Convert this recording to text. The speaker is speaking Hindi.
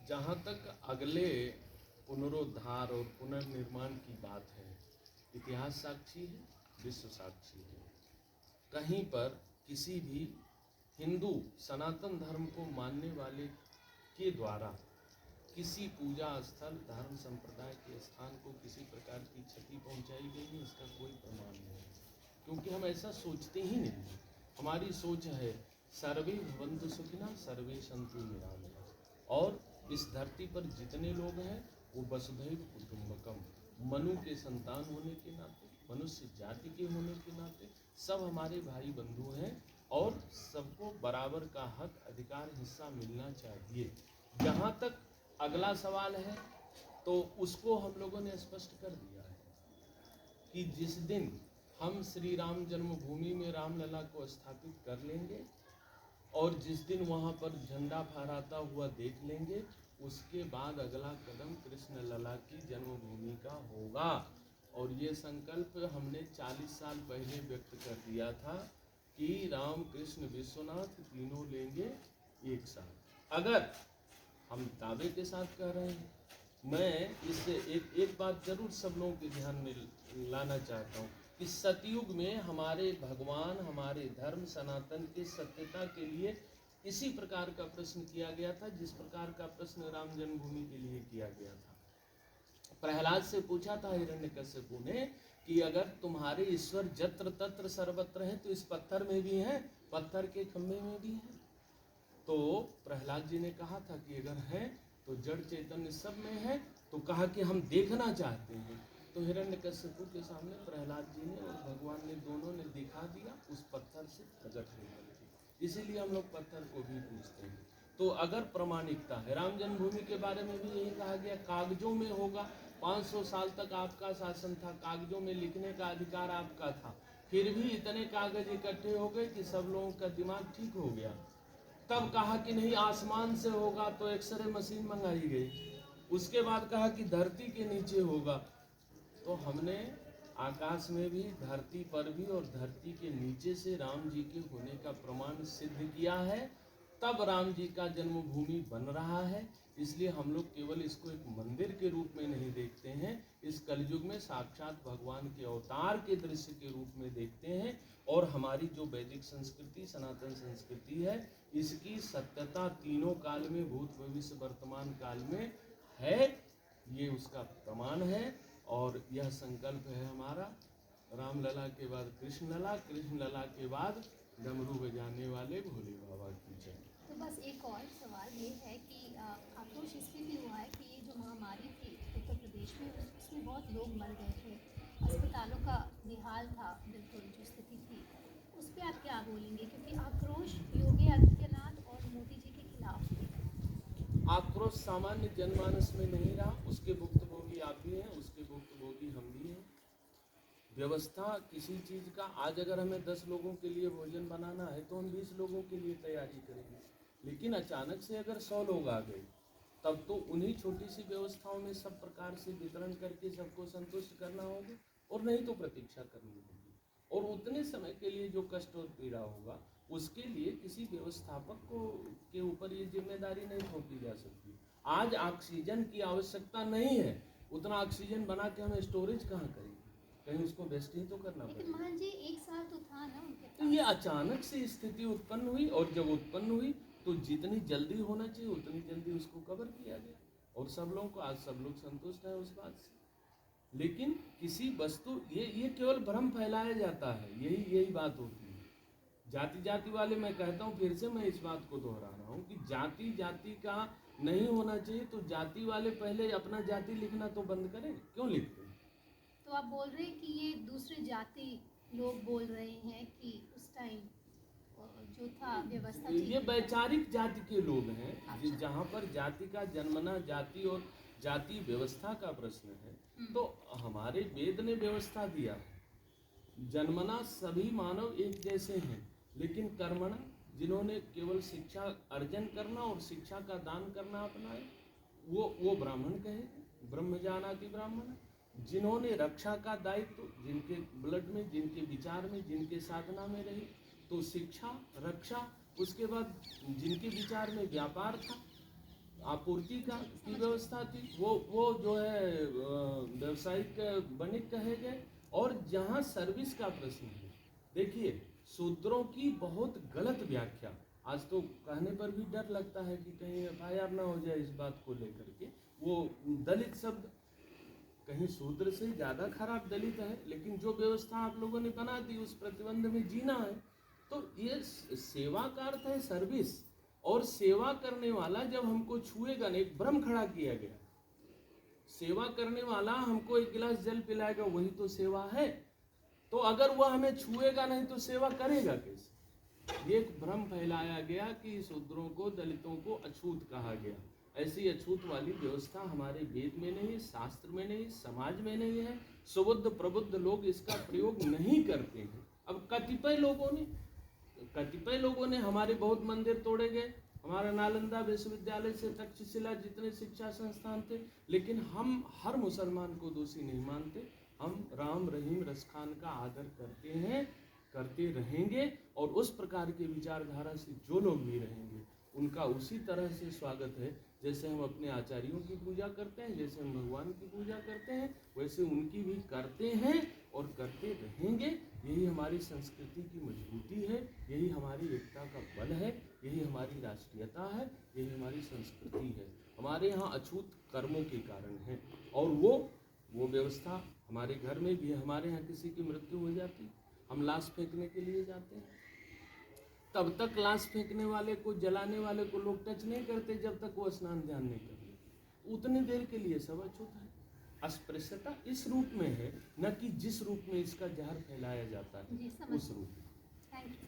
जहाँ तक अगले पुनरुद्धार और पुनर्निर्माण की बात है, इतिहास साक्षी है, विश्व साक्षी है। कहीं पर किसी भी हिंदू सनातन धर्म को मानने वाले के द्वारा किसी पूजा स्थल, धर्म संप्रदाय के स्थान को किसी प्रकार की क्षति पहुंचाई गई है, इसका कोई प्रमाण नहीं है, क्योंकि हम ऐसा सोचते ही नहीं हैं। हमारी सोच है सर्वे भवन्तु सुखिनः सर्वे सन्तु निरामयाः, और इस धरती पर जितने लोग हैं वो वसुधैव कुटुम्बकम, मनु के संतान होने के नाते, मनुष्य जाति के होने के नाते सब हमारे भाई बंधु हैं और सबको बराबर का हक, अधिकार, हिस्सा मिलना चाहिए। जहाँ तक अगला सवाल है तो उसको हम लोगों ने स्पष्ट कर दिया है कि जिस दिन हम श्री राम जन्मभूमि में रामलला को स्थापित कर लेंगे और जिस दिन वहाँ पर झंडा फहराता हुआ देख लेंगे, उसके बाद अगला कदम कृष्ण लला की जन्मभूमि का होगा। और ये संकल्प हमने 40 साल पहले व्यक्त कर दिया था कि राम कृष्ण विश्वनाथ तीनों लेंगे एक साथ। अगर हम दावे के साथ कह रहे हैं, मैं इससे एक बात जरूर सब लोगों के ध्यान में लाना चाहता हूँ कि सतयुग में हमारे भगवान, हमारे धर्म सनातन के सत्यता के लिए इसी प्रकार का प्रश्न किया गया था जिस प्रकार का प्रश्न राम जन्मभूमि के लिए किया गया था। प्रहलाद से पूछा था हिरण्यकश्यपु ने कि अगर तुम्हारे ईश्वर जत्र तत्र सर्वत्र हैं तो इस पत्थर में भी हैं, पत्थर के खंभे में भी हैं। तो प्रहलाद जी ने कहा था कि अगर है तो जड़ चैतन्य सब में है, तो कहा कि हम देखना चाहते हैं। तो हिरण्यकश्यपु के सामने प्रहलाद जी ने और भगवान ने दोनों ने दिखा दिया उस पत्थर से प्रकट होकर के। इसीलिए हम लोग पत्थर को भी पूजते हैं। तो अगर प्रामाणिकता है, राम जन्मभूमि के बारे में भी यही कहा गया, कागजों में होगा। 500 साल तक आपका शासन था, कागजों में लिखने का अधिकार आपका था, फिर भी इतने कागज इकट्ठे हो गए कि सब लोगों का दिमाग ठीक हो गया। तब कहा कि नहीं आसमान से होगा, तो एक्सरे मशीन मंगाई गई। उसके बाद कहा कि धरती के नीचे होगा, तो हमने आकाश में भी, धरती पर भी और धरती के नीचे से राम जी के होने का प्रमाण सिद्ध किया है। तब राम जी का जन्मभूमि बन रहा है। इसलिए हम लोग केवल इसको एक मंदिर के रूप में नहीं देखते हैं, इस कलयुग में साक्षात भगवान के अवतार के दृश्य के रूप में देखते हैं। और हमारी जो वैदिक संस्कृति, सनातन संस्कृति है, इसकी सत्यता तीनों काल में, भूत भविष्य वर्तमान काल में है, ये उसका प्रमाण है। और यह संकल्प है हमारा, रामलला के बाद कृष्ण लला, कृष्ण लला के बाद डमरू बजाने वाले भोले बाबा की जय। तो बस एक और सवाल ये है कि आक्रोश इसमें भी हुआ है कि ये जो महामारी थी उत्तर प्रदेश में, उसमें बहुत लोग मर गए थे, अस्पतालों का बेहाल था, बिल्कुल जो स्थिति थी, उस पर आप क्या बोलेंगे? क्योंकि आक्रोश योगी आदित्यनाथ और मोदी जी के खिलाफ थे। आक्रोश सामान्य जनमानस में नहीं रहा, उसके भुक्तभोगी आप भी हैं, उसके भुक्तभोगी हम भी हैं। व्यवस्था किसी चीज़ का, आज अगर हमें 10 लोगों के लिए भोजन बनाना है तो हम 20 लोगों के लिए तैयारी करेंगे, लेकिन अचानक से अगर 100 लोग आ गए, तब तो उन्हीं छोटी सी व्यवस्थाओं में सब प्रकार से वितरण करके सबको संतुष्ट करना होगा, और नहीं तो प्रतीक्षा करनी होगी। और उतने समय के लिए जो कष्ट और पीड़ा होगा, उसके लिए किसी व्यवस्थापक को के ऊपर ये जिम्मेदारी नहीं थोपी जा सकती। आज ऑक्सीजन की आवश्यकता नहीं है, उतना ऑक्सीजन बना के हमें स्टोरेज कहाँ करेंगे, कहीं उसको वेस्ट ही तो करना लेकिन पड़ेगा। महान जी एक साल तो था ना उनके तो ये अचानक से स्थिति उत्पन्न हुई, और जब उत्पन्न हुई तो जितनी जल्दी होना चाहिए उतनी जल्दी उसको कवर किया गया, और सब लोगों को, आज सब लोग संतुष्ट हैं उस बात से। लेकिन किसी वस्तु, ये केवल भ्रम फैलाया जाता है, यही बात होती है। जाति जाति वाले, मैं कहता हूँ, फिर से मैं इस बात को दोहरा रहा हूँ कि जाति जाति का नहीं होना चाहिए, तो जाति वाले पहले अपना जाति लिखना तो बंद करें, क्यों लिखते हैं? तो आप बोल रहे हैं कि ये दूसरे जाति लोग बोल रहे हैं कि उस टाइम जो था व्यवस्था ये वैचारिक जाति के लोग हैं, जहाँ पर जाति का जन्मना, जाति और जाति व्यवस्था का प्रश्न है, तो हमारे वेद ने व्यवस्था दिया है। जन्मना सभी मानव एक जैसे हैं, लेकिन कर्मणा, जिन्होंने केवल शिक्षा अर्जन करना और शिक्षा का दान करना अपनाए, वो ब्राह्मण कहे, ब्रह्म जानाति ब्राह्मण। जिन्होंने रक्षा का दायित्व, जिनके ब्लड में, जिनके विचार में, जिनके साधना में रही, तो शिक्षा, रक्षा, उसके बाद जिनके विचार में व्यापार था, आपूर्ति की व्यवस्था थी, वो जो है व्यवसायिक वणिक कहे गए। और जहाँ सर्विस का प्रश्न है, देखिए शूद्रों की बहुत गलत व्याख्या, आज तो कहने पर भी डर लगता है कि कहीं एफआईआर ना हो जाए इस बात को लेकर के। वो दलित शब्द, कहीं शूद्र से ज़्यादा खराब दलित है, लेकिन जो व्यवस्था आप लोगों ने बना दी उस प्रतिबंध में जीना है। तो ये सेवा का अर्थ है सर्विस, और सेवा करने वाला जब हमको छुएगा नहीं, एक भ्रम खड़ा किया गया, सेवा करने वाला हमको एक गिलास जल पिलाएगा वही तो सेवा है, तो अगर वह हमें छुएगा नहीं तो सेवा करेगा कैसे? ये एक भ्रम फैलाया गया कि शूद्रों को, दलितों को अछूत कहा गया। ऐसी अछूत वाली व्यवस्था हमारे वेद में नहीं, शास्त्र में नहीं, समाज में नहीं है। सुबुद्ध प्रबुद्ध लोग इसका प्रयोग नहीं करते हैं। अब कतिपय लोगों ने हमारे बहुत मंदिर तोड़े गए, हमारा नालंदा विश्वविद्यालय से तक्षशिला जितने शिक्षा संस्थान थे, लेकिन हम हर मुसलमान को दोषी नहीं मानते। हम राम रहीम रसखान का आदर करते हैं, करते रहेंगे, और उस प्रकार के विचारधारा से जो लोग भी रहेंगे उनका उसी तरह से स्वागत है। जैसे हम अपने आचार्यों की पूजा करते हैं, जैसे हम भगवान की पूजा करते हैं, वैसे उनकी भी करते हैं और करते रहेंगे। यही हमारी संस्कृति की मजबूती है, यही हमारी एकता का बल है, यही हमारी राष्ट्रीयता है, यही हमारी संस्कृति है। हमारे यहाँ अछूत कर्मों के कारण है, और वो व्यवस्था हमारे घर में भी है। हमारे यहाँ किसी की मृत्यु हो जाती, हम लाश फेंकने के लिए जाते हैं, तब तक लाश फेंकने वाले को, जलाने वाले को लोग टच नहीं करते जब तक वो स्नान ध्यान नहीं कर ले। उतनी देर के लिए सब अछूत है। अस्पृश्यता इस रूप में है, न कि जिस रूप में इसका जहर फैलाया जाता है जी, समझ उस रूप में। Thank you.